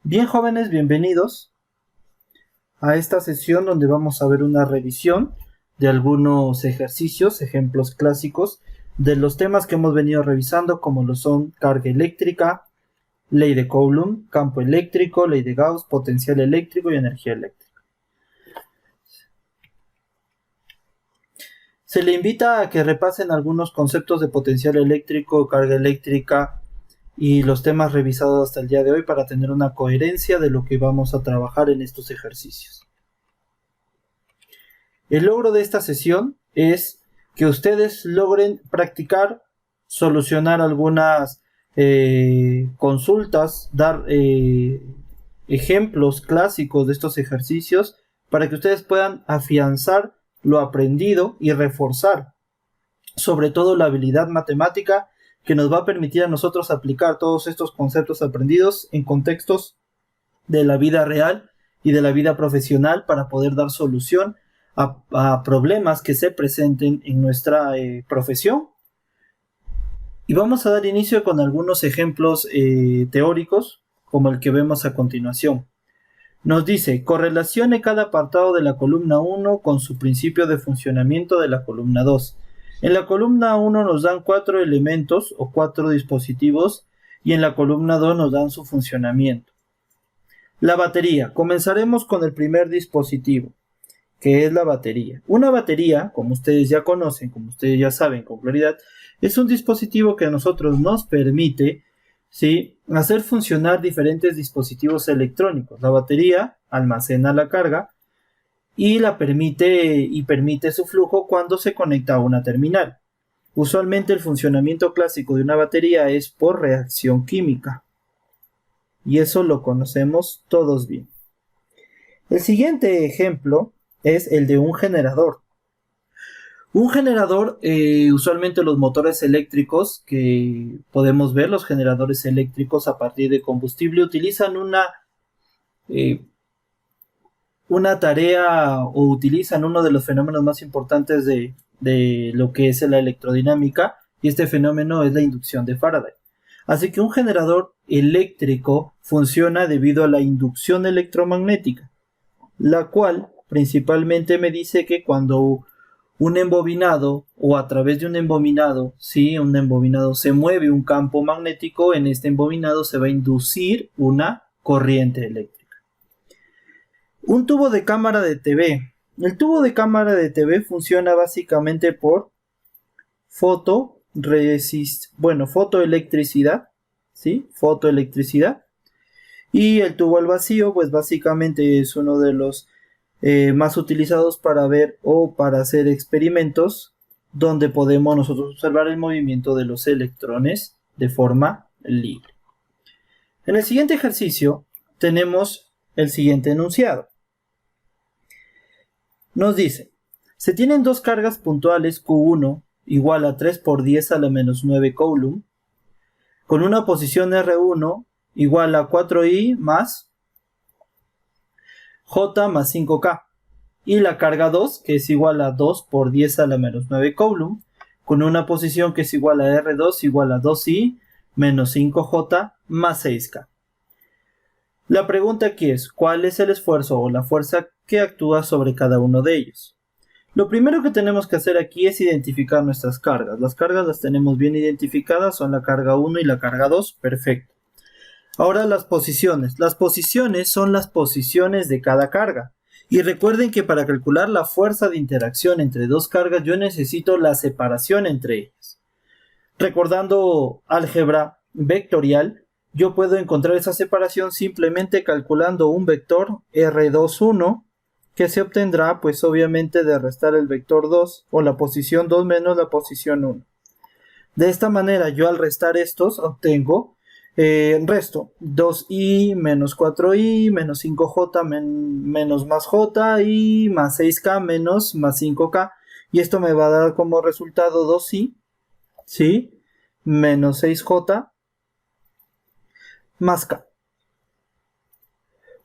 Bien, jóvenes, bienvenidos a esta sesión donde vamos a ver una revisión de algunos ejercicios, ejemplos clásicos de los temas que hemos venido revisando, como lo son carga eléctrica, ley de Coulomb, campo eléctrico, ley de Gauss, potencial eléctrico y energía eléctrica. Se le invita a que repasen algunos conceptos de potencial eléctrico, carga eléctrica y los temas revisados hasta el día de hoy para tener una coherencia de lo que vamos a trabajar en estos ejercicios. El logro de esta sesión es que ustedes logren practicar, solucionar algunas consultas, dar ejemplos clásicos de estos ejercicios para que ustedes puedan afianzar lo aprendido y reforzar sobre todo la habilidad matemática que nos va a permitir a nosotros aplicar todos estos conceptos aprendidos en contextos de la vida real y de la vida profesional para poder dar solución a problemas que se presenten en nuestra profesión. Y vamos a dar inicio con algunos ejemplos teóricos, como el que vemos a continuación. Nos dice, correlacione cada apartado de la columna 1 con su principio de funcionamiento de la columna 2. En la columna 1 nos dan 4 elementos o 4 dispositivos y en la columna 2 nos dan su funcionamiento. La batería. Comenzaremos con el primer dispositivo, que es la batería. Una batería, como ustedes ya conocen, como ustedes ya saben con claridad, es un dispositivo que a nosotros nos permite, ¿sí?, hacer funcionar diferentes dispositivos electrónicos. La batería almacena la carga y permite su flujo cuando se conecta a una terminal. Usualmente el funcionamiento clásico de una batería es por reacción química. Y eso lo conocemos todos bien. El siguiente ejemplo es el de un generador. Un generador, usualmente los motores eléctricos que podemos ver, los generadores eléctricos a partir de combustible, utilizan una tarea o utilizan uno de los fenómenos más importantes de lo que es la electrodinámica, y este fenómeno es la inducción de Faraday. Así que un generador eléctrico funciona debido a la inducción electromagnética, la cual principalmente me dice que cuando un embobinado o a través de un embobinado, ¿sí?, un embobinado se mueve un campo magnético, en este embobinado se va a inducir una corriente eléctrica. Un tubo de cámara de TV. El tubo de cámara de TV funciona básicamente por fotoelectricidad, ¿sí? Fotoelectricidad. Y el tubo al vacío, pues básicamente es uno de los más utilizados para ver o para hacer experimentos donde podemos nosotros observar el movimiento de los electrones de forma libre. En el siguiente ejercicio tenemos el siguiente enunciado. Nos dice, se tienen dos cargas puntuales Q1 igual a 3 por 10 a la menos 9 Coulomb, con una posición R1 igual a 4I más J más 5K, y la carga 2, que es igual a 2 por 10 a la menos 9 Coulomb, con una posición que es igual a R2 igual a 2I menos 5J más 6K. La pregunta aquí es, ¿cuál es el esfuerzo o la fuerza que actúa sobre cada uno de ellos? Lo primero que tenemos que hacer aquí es identificar nuestras cargas. Las cargas las tenemos bien identificadas, son la carga 1 y la carga 2, perfecto. Ahora las posiciones. Las posiciones son las posiciones de cada carga. Y recuerden que para calcular la fuerza de interacción entre dos cargas yo necesito la separación entre ellas. Recordando álgebra vectorial, yo puedo encontrar esa separación simplemente calculando un vector R21 que se obtendrá pues obviamente de restar el vector 2 o la posición 2 menos la posición 1. De esta manera yo al restar estos obtengo resto 2i menos 4i menos 5j menos más j y más 6k menos más 5k, y esto me va a dar como resultado 2i, ¿sí?, menos 6j más k.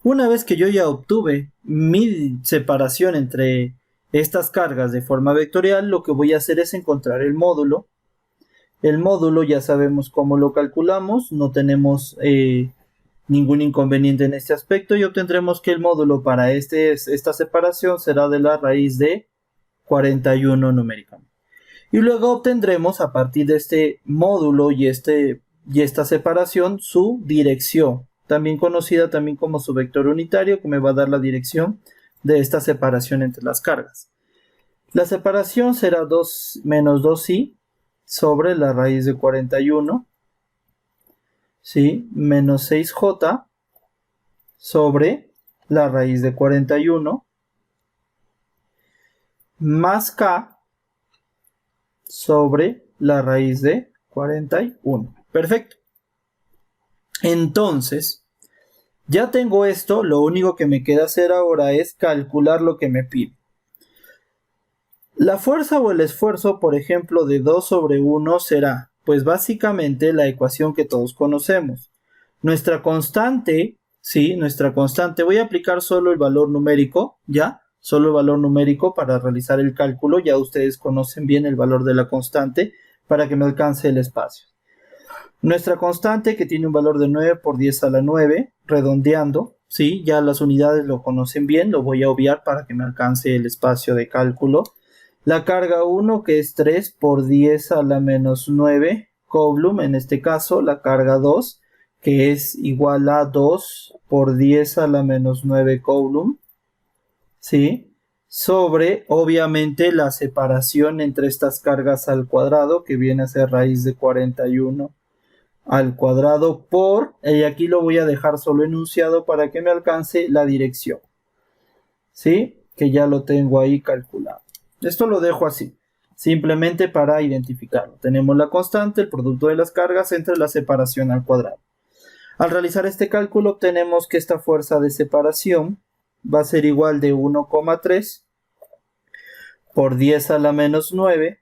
Una vez que yo ya obtuve mi separación entre estas cargas de forma vectorial, lo que voy a hacer es encontrar el módulo. El módulo ya sabemos cómo lo calculamos, no tenemos ningún inconveniente en este aspecto y obtendremos que el módulo para esta separación será de la raíz de 41 numéricamente. Y luego obtendremos a partir de este módulo y esta separación su dirección, también conocida también como su vector unitario, que me va a dar la dirección de esta separación entre las cargas. La separación será 2 menos 2i sobre la raíz de 41, ¿sí? Menos 6j sobre la raíz de 41, más k sobre la raíz de 41. Perfecto. Entonces, ya tengo esto, lo único que me queda hacer ahora es calcular lo que me pide. La fuerza o el esfuerzo, por ejemplo, de 2 sobre 1 será, pues básicamente la ecuación que todos conocemos. Nuestra constante, ¿sí? Nuestra constante, voy a aplicar solo el valor numérico, ¿ya? Solo el valor numérico para realizar el cálculo, ya ustedes conocen bien el valor de la constante para que me alcance el espacio. Nuestra constante que tiene un valor de 9 por 10 a la 9, redondeando, ¿sí? Ya las unidades lo conocen bien, lo voy a obviar para que me alcance el espacio de cálculo. La carga 1 que es 3 por 10 a la menos 9 coulomb, en este caso la carga 2 que es igual a 2 por 10 a la menos 9 coulomb, ¿sí? Sobre, obviamente, la separación entre estas cargas al cuadrado, que viene a ser raíz de 41 al cuadrado por, y aquí lo voy a dejar solo enunciado para que me alcance la dirección, ¿sí? Que ya lo tengo ahí calculado. Esto lo dejo así, simplemente para identificarlo. Tenemos la constante, el producto de las cargas entre la separación al cuadrado. Al realizar este cálculo obtenemos que esta fuerza de separación va a ser igual de 1,3 por 10 a la menos 9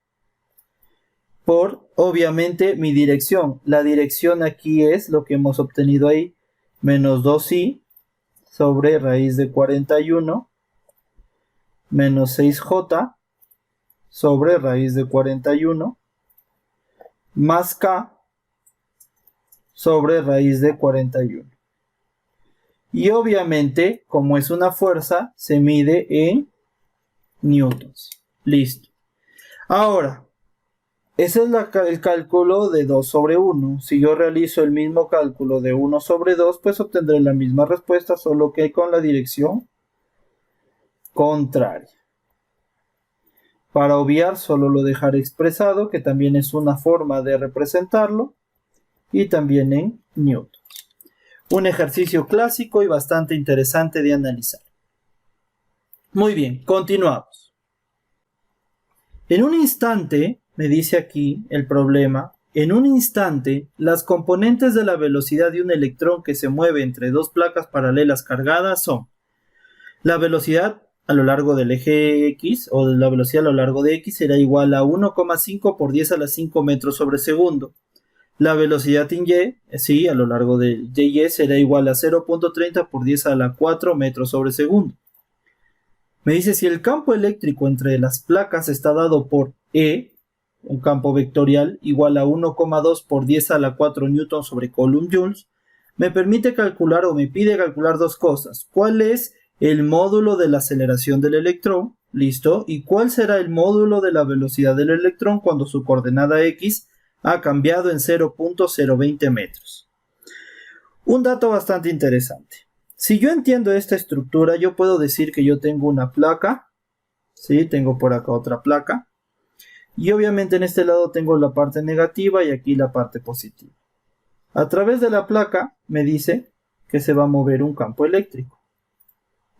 por, obviamente, mi dirección. La dirección aquí es lo que hemos obtenido ahí, menos 2i sobre raíz de 41 menos 6j sobre raíz de 41 más k sobre raíz de 41. Y obviamente, como es una fuerza, se mide en newtons. Listo. Ahora, ese es el cálculo de 2 sobre 1. Si yo realizo el mismo cálculo de 1 sobre 2, pues obtendré la misma respuesta, solo que con la dirección contraria. Para obviar, solo lo dejaré expresado, que también es una forma de representarlo, y también en newtons. Un ejercicio clásico y bastante interesante de analizar. Muy bien, continuamos. En un instante, me dice aquí el problema, en un instante, las componentes de la velocidad de un electrón que se mueve entre dos placas paralelas cargadas son la velocidad a lo largo del eje X, o la velocidad a lo largo de X será igual a 1,5 por 10 a la 5 metros sobre segundo. La velocidad en Y, sí, a lo largo de Y será igual a 0.30 por 10 a la 4 metros sobre segundo. Me dice si el campo eléctrico entre las placas está dado por E, un campo vectorial igual a 1,2 por 10 a la 4 newton sobre coulomb joules, me permite calcular o me pide calcular dos cosas. ¿Cuál es el módulo de la aceleración del electrón? ¿Listo? ¿Y cuál será el módulo de la velocidad del electrón cuando su coordenada X ha cambiado en 0.020 metros? Un dato bastante interesante. Si yo entiendo esta estructura, yo puedo decir que yo tengo una placa, ¿sí? Tengo por acá otra placa, y obviamente en este lado tengo la parte negativa y aquí la parte positiva. A través de la placa me dice que se va a mover un campo eléctrico.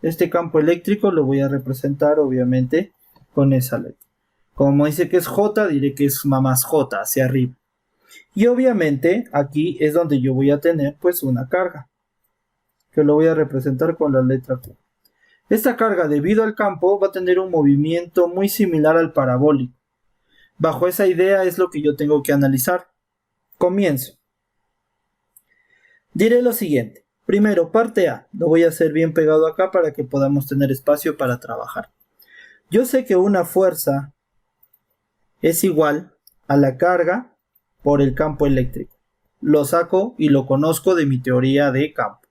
Este campo eléctrico lo voy a representar obviamente con esa letra. Como dice que es J, diré que es más J, hacia arriba. Y obviamente aquí es donde yo voy a tener pues una carga, que lo voy a representar con la letra Q. Esta carga, debido al campo, va a tener un movimiento muy similar al parabólico. Bajo esa idea es lo que yo tengo que analizar. Comienzo. Diré lo siguiente. Primero, parte A. Lo voy a hacer bien pegado acá para que podamos tener espacio para trabajar. Yo sé que una fuerza es igual a la carga por el campo eléctrico. Lo saco y lo conozco de mi teoría de campo.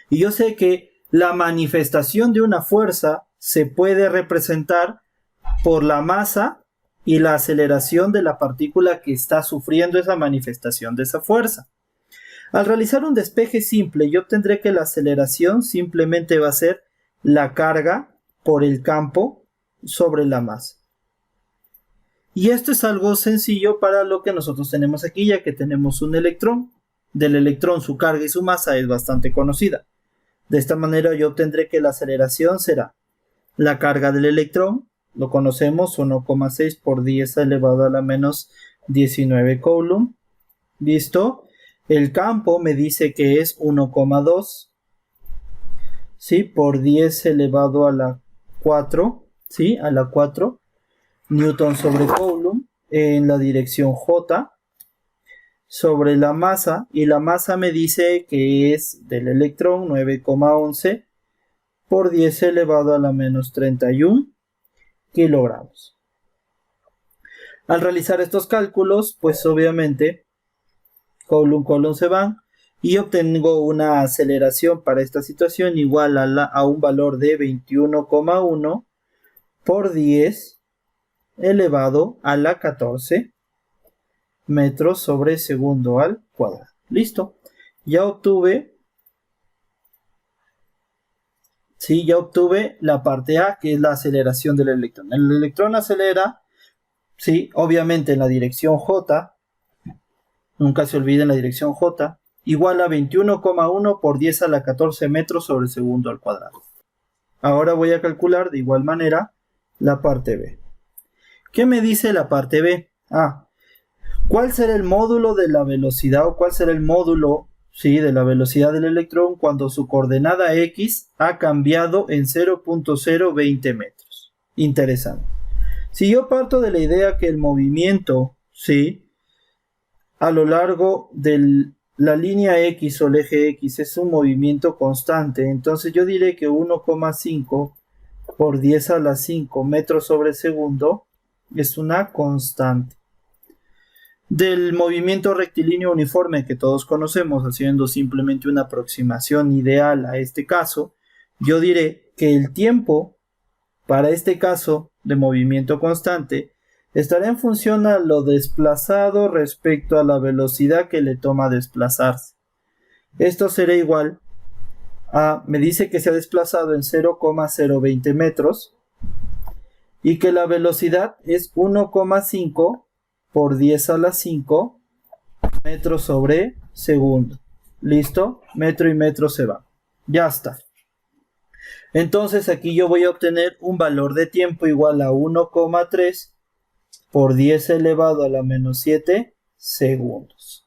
Y yo sé que la manifestación de una fuerza se puede representar por la masa y la aceleración de la partícula que está sufriendo esa manifestación de esa fuerza. Al realizar un despeje simple, yo obtendré que la aceleración simplemente va a ser la carga por el campo sobre la masa. Y esto es algo sencillo para lo que nosotros tenemos aquí, ya que tenemos un electrón. Del electrón, su carga y su masa es bastante conocida. De esta manera yo obtendré que la aceleración será la carga del electrón, lo conocemos, 1,6 por 10 elevado a la menos 19 coulomb. ¿Listo? El campo me dice que es 1,2, ¿sí? Por 10 elevado a la 4, ¿sí? A la 4 newton sobre coulomb en la dirección J sobre la masa, y la masa me dice que es del electrón 9,11 por 10 elevado a la menos 31 kilogramos. Al realizar estos cálculos, pues obviamente coulomb se van y obtengo una aceleración para esta situación igual a un valor de 21,1 por 10 elevado a la 14 metros sobre segundo al cuadrado. Listo. Ya obtuve, sí, ya obtuve la parte A, que es la aceleración del electrón. El electrón acelera, sí, obviamente en la dirección J, nunca se olviden la dirección J, igual a 21,1 por 10 a la 14 metros sobre segundo al cuadrado. Ahora voy a calcular de igual manera la parte B. ¿Qué me dice la parte B? ¿Cuál será el módulo de la velocidad o cuál será el módulo, sí, de la velocidad del electrón cuando su coordenada X ha cambiado en 0.020 metros? Interesante. Si yo parto de la idea que el movimiento, sí, a lo largo de la línea X o el eje X es un movimiento constante, entonces yo diré que 1,5 por 10 a la 5 metros sobre segundo es una constante. Del movimiento rectilíneo uniforme que todos conocemos, haciendo simplemente una aproximación ideal a este caso, yo diré que el tiempo para este caso de movimiento constante estará en función a lo desplazado respecto a la velocidad que le toma desplazarse. Esto será igual a, me dice que se ha desplazado en 0,020 metros y que la velocidad es 1,5 por 10 a la 5 metros sobre segundo. ¿Listo? Metro y metro se va. Ya está. Entonces aquí yo voy a obtener un valor de tiempo igual a 1,3 por 10 elevado a la menos 7 segundos.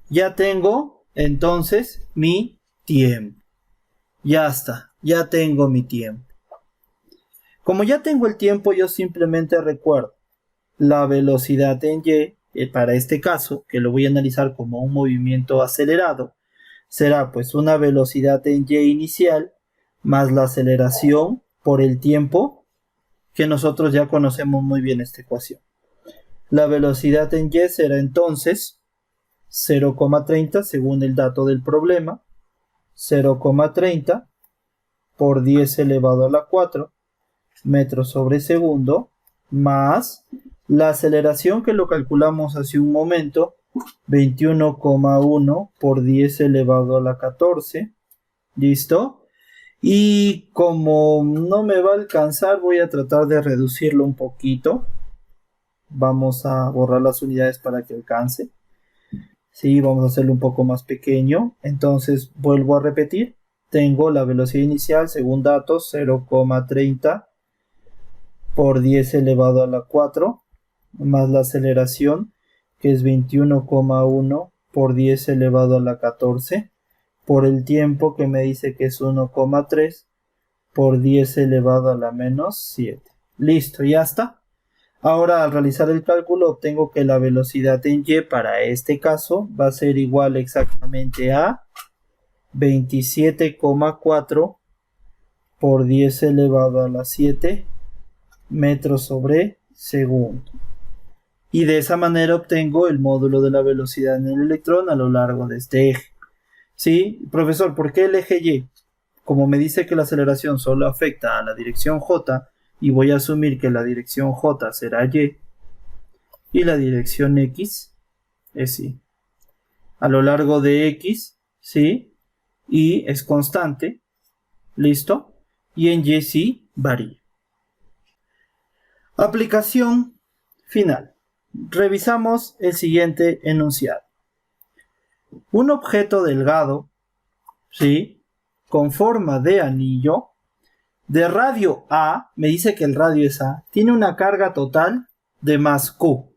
Ya tengo entonces mi tiempo. Ya está. Ya tengo mi tiempo. Como ya tengo el tiempo, yo simplemente recuerdo la velocidad en Y, para este caso, que lo voy a analizar como un movimiento acelerado, será pues una velocidad en Y inicial más la aceleración por el tiempo, que nosotros ya conocemos muy bien esta ecuación. La velocidad en Y será entonces 0,30 según el dato del problema, 0,30 por 10 elevado a la 4 metros sobre segundo, más la aceleración que lo calculamos hace un momento, 21,1 por 10 elevado a la 14. ¿Listo? Y como no me va a alcanzar, voy a tratar de reducirlo un poquito. Vamos a borrar las unidades para que alcance. Sí, vamos a hacerlo un poco más pequeño. Entonces vuelvo a repetir. Tengo la velocidad inicial según datos 0,30 por 10 elevado a la 4 más la aceleración que es 21,1 por 10 elevado a la 14 por el tiempo que me dice que es 1,3 por 10 elevado a la menos 7. Listo, ya está. Ahora al realizar el cálculo obtengo que la velocidad en Y para este caso va a ser igual exactamente a 27,4 por 10 elevado a la 7 metros sobre segundo. Y de esa manera obtengo el módulo de la velocidad en el electrón a lo largo de este eje. Sí, profesor, ¿por qué el eje Y? Como me dice que la aceleración solo afecta a la dirección J, y voy a asumir que la dirección J será Y, y la dirección X es Y. A lo largo de X, ¿sí? Y es constante, ¿listo? Y en Y sí varía. Aplicación final. Revisamos el siguiente enunciado. Un objeto delgado, ¿sí? Con forma de anillo, de radio A, me dice que el radio es A, tiene una carga total de más Q.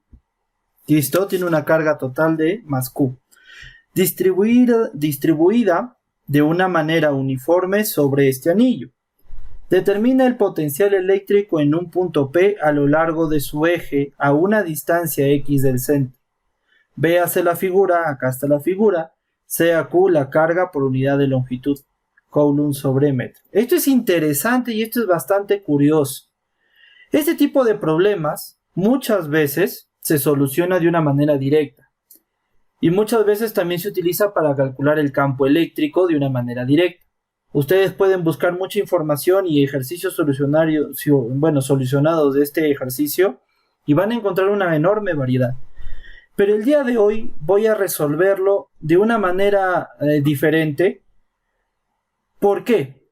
¿Listo? Tiene una carga total de más Q. Distribuida de una manera uniforme sobre este anillo. Determina el potencial eléctrico en un punto P a lo largo de su eje a una distancia X del centro. Véase la figura, acá está la figura, sea Q la carga por unidad de longitud, Coulomb sobre metro. Esto es interesante y esto es bastante curioso. Este tipo de problemas muchas veces se soluciona de una manera directa y muchas veces también se utiliza para calcular el campo eléctrico de una manera directa. Ustedes pueden buscar mucha información y ejercicios solucionados de este ejercicio y van a encontrar una enorme variedad. Pero el día de hoy voy a resolverlo de una manera diferente. ¿Por qué?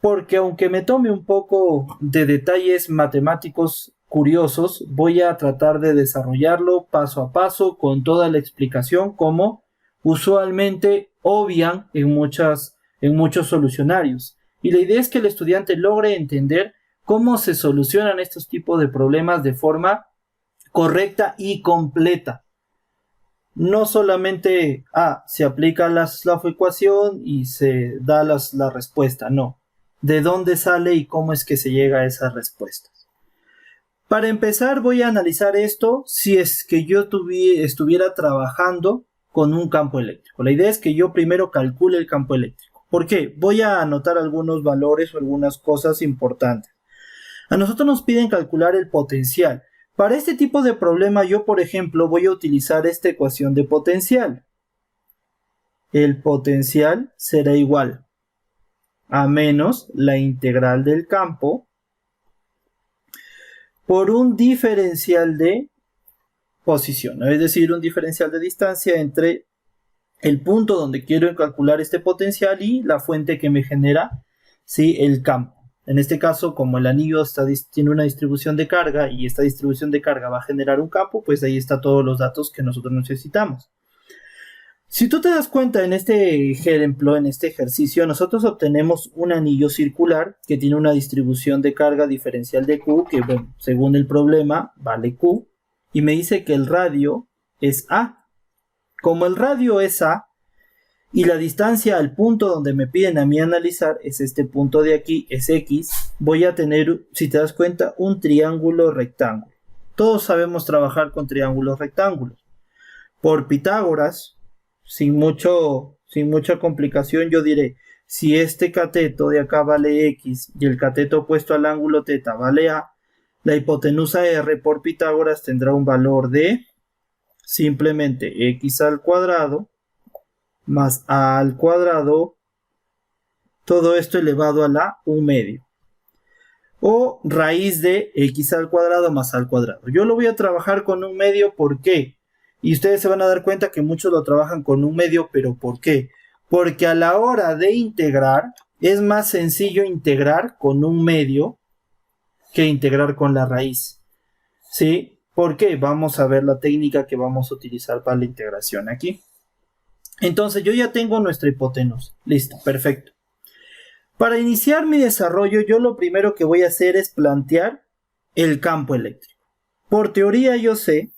Porque aunque me tome un poco de detalles matemáticos curiosos, voy a tratar de desarrollarlo paso a paso con toda la explicación como usualmente obvian en muchos solucionarios. Y la idea es que el estudiante logre entender cómo se solucionan estos tipos de problemas de forma correcta y completa. No solamente se aplica la ecuación y se da la respuesta, no. ¿De dónde sale y cómo es que se llega a esas respuestas? Para empezar voy a analizar esto si es que yo estuviera trabajando con un campo eléctrico. La idea es que yo primero calcule el campo eléctrico. ¿Por qué? Voy a anotar algunos valores o algunas cosas importantes. A nosotros nos piden calcular el potencial. Para este tipo de problema yo, por ejemplo, voy a utilizar esta ecuación de potencial. El potencial será igual a menos la integral del campo por un diferencial de posición, es decir, un diferencial de distancia entre el punto donde quiero calcular este potencial y la fuente que me genera, ¿sí?, el campo. En este caso, como el anillo tiene una distribución de carga y esta distribución de carga va a generar un campo, pues ahí están todos los datos que nosotros necesitamos. Si tú te das cuenta en este ejemplo, en este ejercicio, nosotros obtenemos un anillo circular que tiene una distribución de carga diferencial de Q, que bueno, según el problema vale Q, y me dice que el radio es A. Como el radio es A, y la distancia al punto donde me piden a mí analizar es este punto de aquí, es X, voy a tener, si te das cuenta, un triángulo rectángulo. Todos sabemos trabajar con triángulos rectángulos. Por Pitágoras, sin mucha complicación, yo diré, si este cateto de acá vale X y el cateto opuesto al ángulo θ vale A, la hipotenusa R por Pitágoras tendrá un valor de simplemente X al cuadrado más A al cuadrado, todo esto elevado a la 1/2. O raíz de X al cuadrado más A al cuadrado. Yo lo voy a trabajar con 1/2, ¿por qué? Y ustedes se van a dar cuenta que muchos lo trabajan con 1/2, ¿pero por qué? Porque a la hora de integrar, es más sencillo integrar con 1/2 que integrar con la raíz. ¿Sí? ¿Por qué? Vamos a ver la técnica que vamos a utilizar para la integración aquí. Entonces yo ya tengo nuestra hipotenusa. Listo, perfecto. Para iniciar mi desarrollo, yo lo primero que voy a hacer es plantear el campo eléctrico. Por teoría yo sé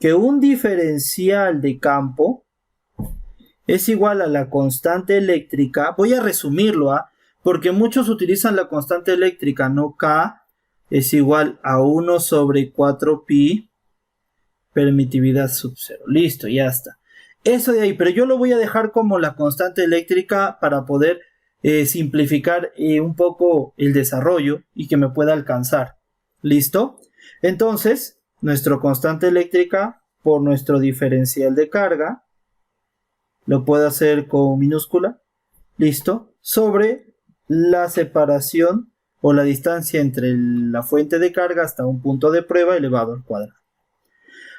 que un diferencial de campo es igual a la constante eléctrica. Voy a resumirlo, porque muchos utilizan la constante eléctrica, no K, es igual a 1 sobre 4pi permitividad sub 0. Listo, ya está. Eso de ahí, pero yo lo voy a dejar como la constante eléctrica para poder simplificar un poco el desarrollo y que me pueda alcanzar. ¿Listo? Entonces, nuestra constante eléctrica por nuestro diferencial de carga lo puedo hacer con minúscula, listo, sobre la separación o la distancia entre la fuente de carga hasta un punto de prueba elevado al cuadrado.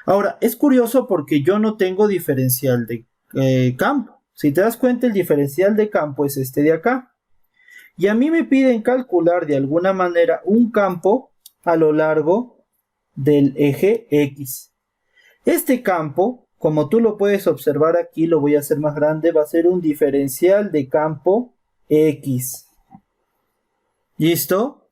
Ahora, es curioso porque yo no tengo diferencial de campo. Si te das cuenta, el diferencial de campo es este de acá. Y a mí me piden calcular de alguna manera un campo a lo largo del eje X. Este campo, como tú lo puedes observar aquí, lo voy a hacer más grande, va a ser un diferencial de campo X. ¿Listo?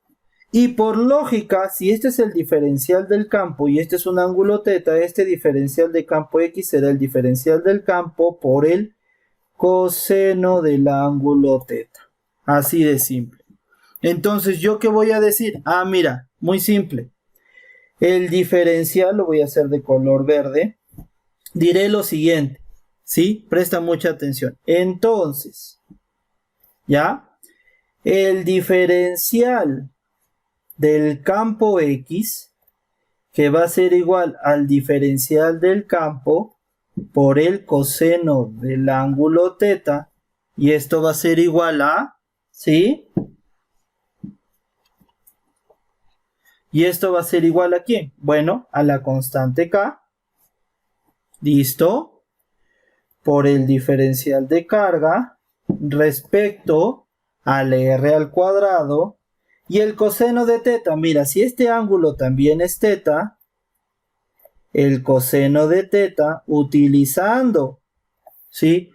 Y por lógica, si este es el diferencial del campo y este es un ángulo θ, este diferencial de campo X será el diferencial del campo por el coseno del ángulo θ. Así de simple. Entonces, ¿yo qué voy a decir? Ah, mira, muy simple. El diferencial lo voy a hacer de color verde. Diré lo siguiente, ¿sí? Presta mucha atención. Entonces, ¿ya? El diferencial del campo X, que va a ser igual al diferencial del campo por el coseno del ángulo θ, y esto va a ser igual a, ¿sí? ¿Y esto va a ser igual a quién? Bueno, a la constante K, ¿listo? Por el diferencial de carga respecto al R al cuadrado. Y el coseno de θ, mira, si este ángulo también es θ, el coseno de θ, utilizando, ¿sí?,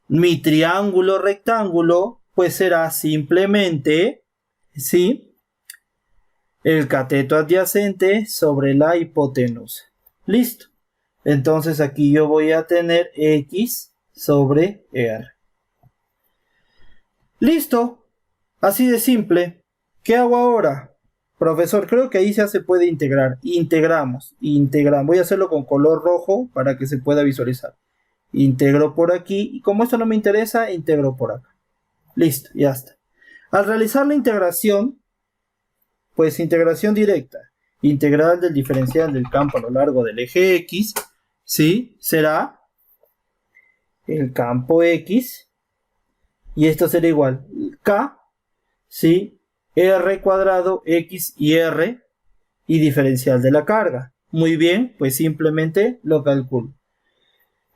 mi triángulo rectángulo, pues será simplemente, ¿sí?, el cateto adyacente sobre la hipotenusa. Listo. Entonces aquí yo voy a tener X sobre R. Listo. Así de simple. ¿Qué hago ahora? Profesor, creo que ahí ya se puede integrar. Integramos. Voy a hacerlo con color rojo para que se pueda visualizar. Integro por aquí. Y como esto no me interesa, integro por acá. Listo, ya está. Al realizar la integración, pues integración directa. Integral del diferencial del campo a lo largo del eje X, ¿sí? Será el campo X. Y esto será igual. K, ¿sí?, R cuadrado, X y R, y diferencial de la carga. Muy bien, pues simplemente lo calculo.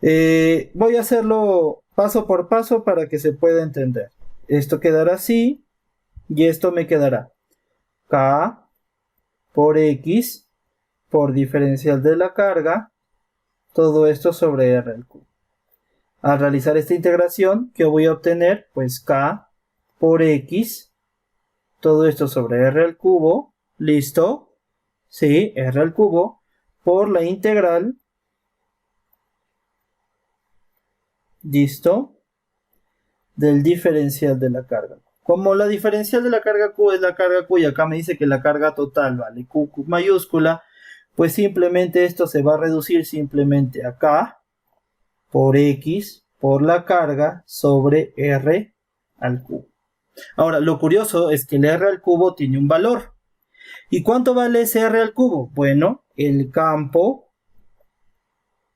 Voy a hacerlo paso por paso para que se pueda entender. Esto quedará así, y esto me quedará K por X por diferencial de la carga, todo esto sobre R al cubo. Al realizar esta integración, ¿qué voy a obtener? Pues K por X, todo esto sobre R al cubo, ¿listo? Sí, R al cubo, por la integral, ¿listo?, del diferencial de la carga. Como la diferencial de la carga Q es la carga Q y acá me dice que la carga total vale Q mayúscula, pues simplemente esto se va a reducir simplemente a K por X por la carga sobre R al cubo. Ahora, lo curioso es que el R al cubo tiene un valor. ¿Y cuánto vale ese R al cubo? Bueno, el campo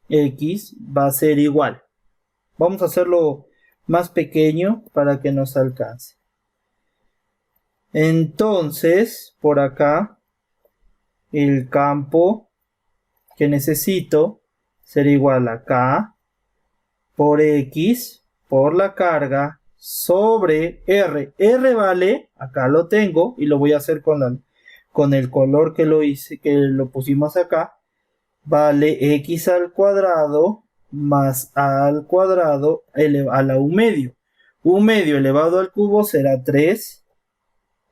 X va a ser igual. Vamos a hacerlo más pequeño para que nos alcance. Entonces, por acá, el campo que necesito será igual a K por X por la carga sobre R. R vale, acá lo tengo y lo voy a hacer con el color que lo pusimos acá, vale X al cuadrado más A al cuadrado a la U medio. U medio elevado al cubo será 3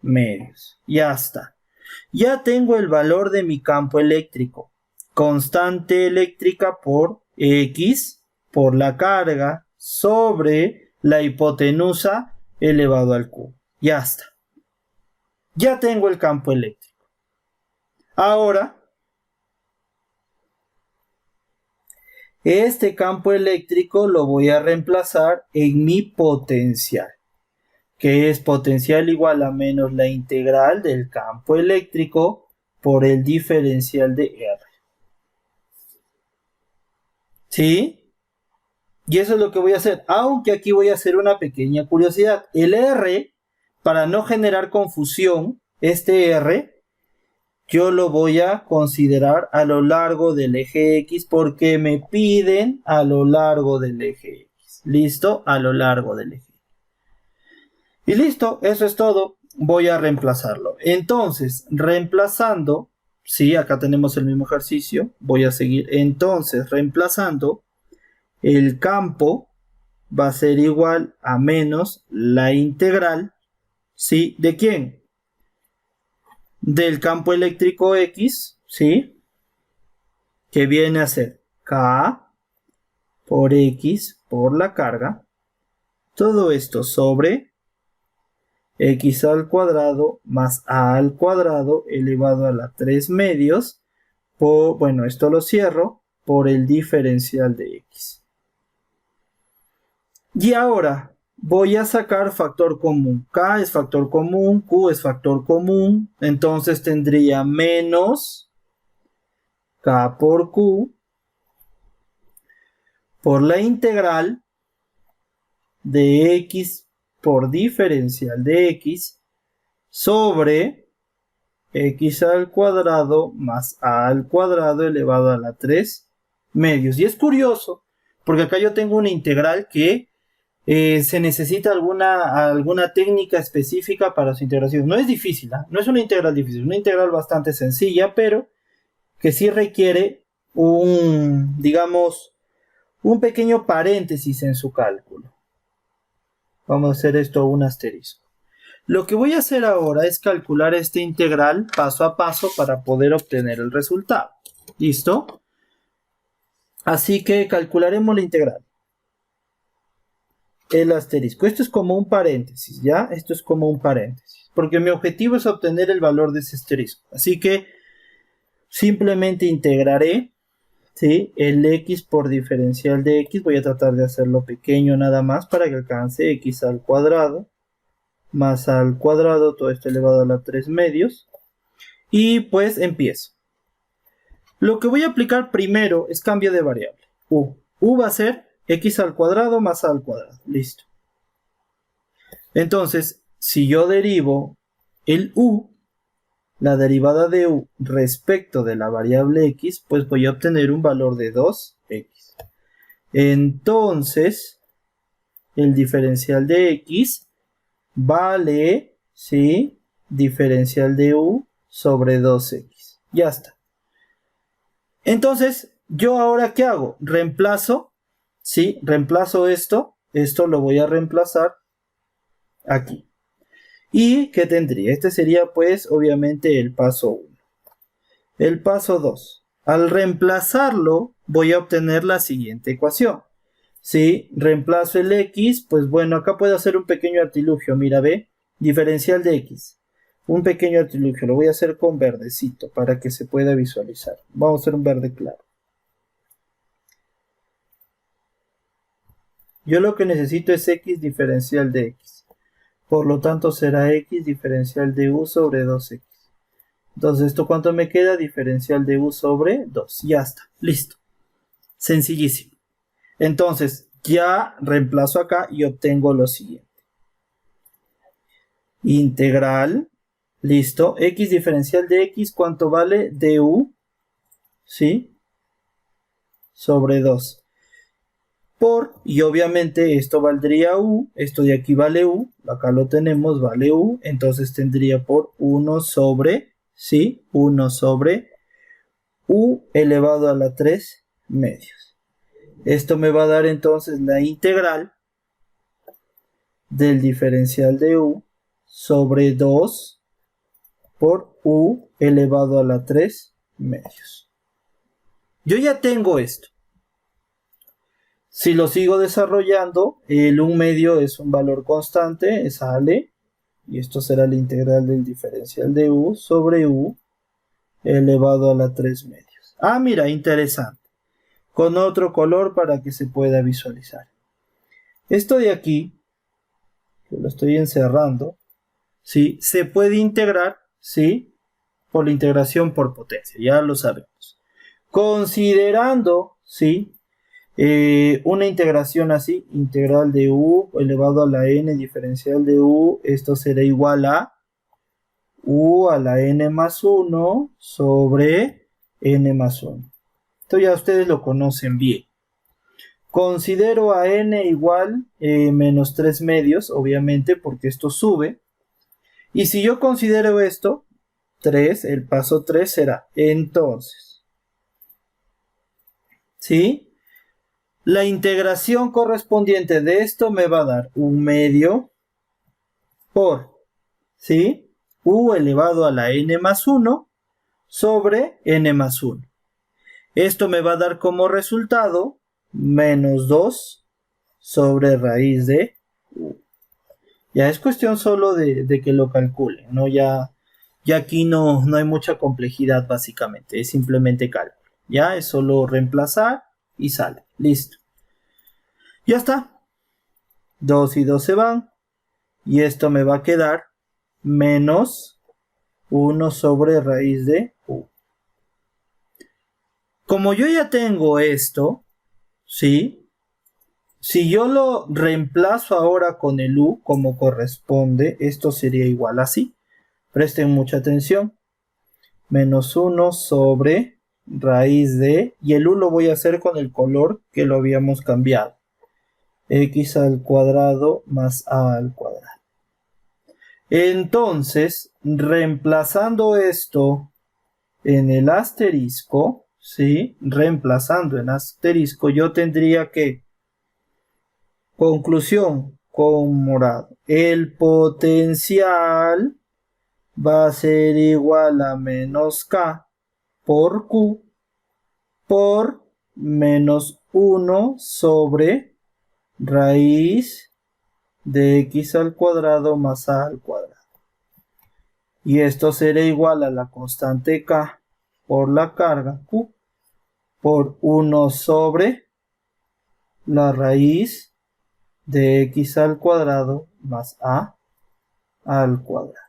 medios. Ya está. Ya tengo el valor de mi campo eléctrico. Constante eléctrica por X por la carga sobre la hipotenusa elevado al cubo. Ya está. Ya tengo el campo eléctrico. Ahora, este campo eléctrico lo voy a reemplazar en mi potencial, que es potencial igual a menos la integral del campo eléctrico por el diferencial de R. ¿Sí? Y eso es lo que voy a hacer, aunque aquí voy a hacer una pequeña curiosidad. El R, para no generar confusión, este R, yo lo voy a considerar a lo largo del eje X porque me piden a lo largo del eje X. ¿Listo? A lo largo del eje. Y listo, eso es todo. Voy a reemplazarlo. Entonces, reemplazando, sí, acá tenemos el mismo ejercicio. Voy a seguir. Entonces, reemplazando, el campo va a ser igual a menos la integral, ¿sí? ¿De quién? Del campo eléctrico X, ¿sí? Que viene a ser K por X por la carga. Todo esto sobre X al cuadrado más A al cuadrado elevado a la 3 medios. Bueno, esto lo cierro por el diferencial de X. Y ahora voy a sacar factor común. K es factor común, Q es factor común. Entonces tendría menos K por Q por la integral de X por diferencial de X sobre X al cuadrado más A al cuadrado elevado a la 3 medios. Y es curioso, porque acá yo tengo una integral que se necesita alguna técnica específica para su integración. No es difícil, ¿eh? No es una integral difícil, es una integral bastante sencilla, pero que sí requiere digamos, un pequeño paréntesis en su cálculo. Vamos a hacer esto un asterisco. Lo que voy a hacer ahora es calcular esta integral paso a paso para poder obtener el resultado. ¿Listo? Así que calcularemos la integral. El asterisco. Esto es como un paréntesis, ¿ya? Esto es como un paréntesis. Porque mi objetivo es obtener el valor de ese asterisco. Así que simplemente integraré, ¿sí? El X por diferencial de X. Voy a tratar de hacerlo pequeño nada más para que alcance X al cuadrado más A al cuadrado, todo esto elevado a la 3 medios. Y pues empiezo. Lo que voy a aplicar primero es cambio de variable. U. U va a ser X al cuadrado más A al cuadrado. Listo. Entonces, si yo derivo el U, la derivada de U respecto de la variable X, pues voy a obtener un valor de 2X. Entonces, el diferencial de X vale, ¿sí? Diferencial de U sobre 2X. Ya está. Entonces, ¿yo ahora qué hago? Reemplazo, ¿sí? Reemplazo esto. Esto lo voy a reemplazar aquí. ¿Y qué tendría? Este sería, pues, obviamente el paso 1. El paso 2. Al reemplazarlo, voy a obtener la siguiente ecuación. Si reemplazo el X, pues bueno, acá puedo hacer un pequeño artilugio. Mira, ve, diferencial de X. Un pequeño artilugio, lo voy a hacer con verdecito para que se pueda visualizar. Vamos a hacer un verde claro. Yo lo que necesito es X diferencial de X. Por lo tanto será X diferencial de U sobre 2X. Entonces, ¿esto cuánto me queda? Diferencial de U sobre 2. Ya está, listo. Sencillísimo. Entonces, ya reemplazo acá y obtengo lo siguiente. Integral, listo. X diferencial de X, ¿cuánto vale? Du, ¿sí? Sobre 2. Y obviamente esto valdría U, esto de aquí vale U, acá lo tenemos, vale U, entonces tendría por 1 sobre, ¿sí? 1 sobre U elevado a la 3 medios. Esto me va a dar entonces la integral del diferencial de U sobre 2 por U elevado a la 3 medios. Yo ya tengo esto. Si lo sigo desarrollando, el 1 medio es un valor constante, sale, y esto será la integral del diferencial de U sobre U elevado a la 3 medios. Ah, mira, interesante. Con otro color para que se pueda visualizar. Esto de aquí, que lo estoy encerrando, ¿sí? Se puede integrar, ¿sí? Por la integración por potencia, ya lo sabemos. Considerando, ¿sí? Una integración así, integral de u elevado a la n diferencial de u, esto será igual a u a la n más 1 sobre n más 1. Esto ya ustedes lo conocen bien. Considero a n igual menos 3 medios, obviamente, porque esto sube. Y si yo considero esto, 3, el paso 3 será, entonces, ¿sí? La integración correspondiente de esto me va a dar 1 medio por, ¿sí? U elevado a la n más 1 sobre n más 1. Esto me va a dar como resultado menos 2 sobre raíz de u. Ya es cuestión solo de que lo calculen, ¿no? Ya aquí no hay mucha complejidad básicamente, es simplemente cálculo. Ya es solo reemplazar y sale. Listo. Ya está. 2 y 2 se van. Y esto me va a quedar menos 1 sobre raíz de u. Como yo ya tengo esto, ¿sí? Si yo lo reemplazo ahora con el u como corresponde, esto sería igual así. Presten mucha atención. Menos 1 sobre raíz de, y el u lo voy a hacer con el color que lo habíamos cambiado. X al cuadrado más a al cuadrado. Entonces, reemplazando esto en el asterisco, ¿sí? Reemplazando en asterisco, yo tendría que, conclusión con morado, el potencial va a ser igual a menos K por Q por menos 1 sobre raíz de X al cuadrado más A al cuadrado. Y esto será igual a la constante K por la carga Q por 1 sobre la raíz de X al cuadrado más A al cuadrado.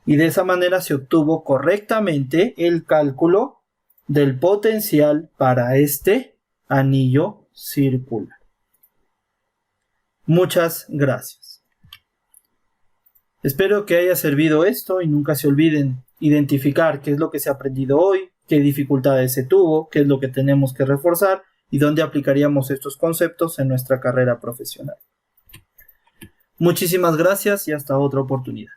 Y de esa manera se obtuvo correctamente el cálculo del potencial para este anillo circular. Muchas gracias. Espero que haya servido esto y nunca se olviden identificar qué es lo que se ha aprendido hoy, qué dificultades se tuvo, qué es lo que tenemos que reforzar y dónde aplicaríamos estos conceptos en nuestra carrera profesional. Muchísimas gracias y hasta otra oportunidad.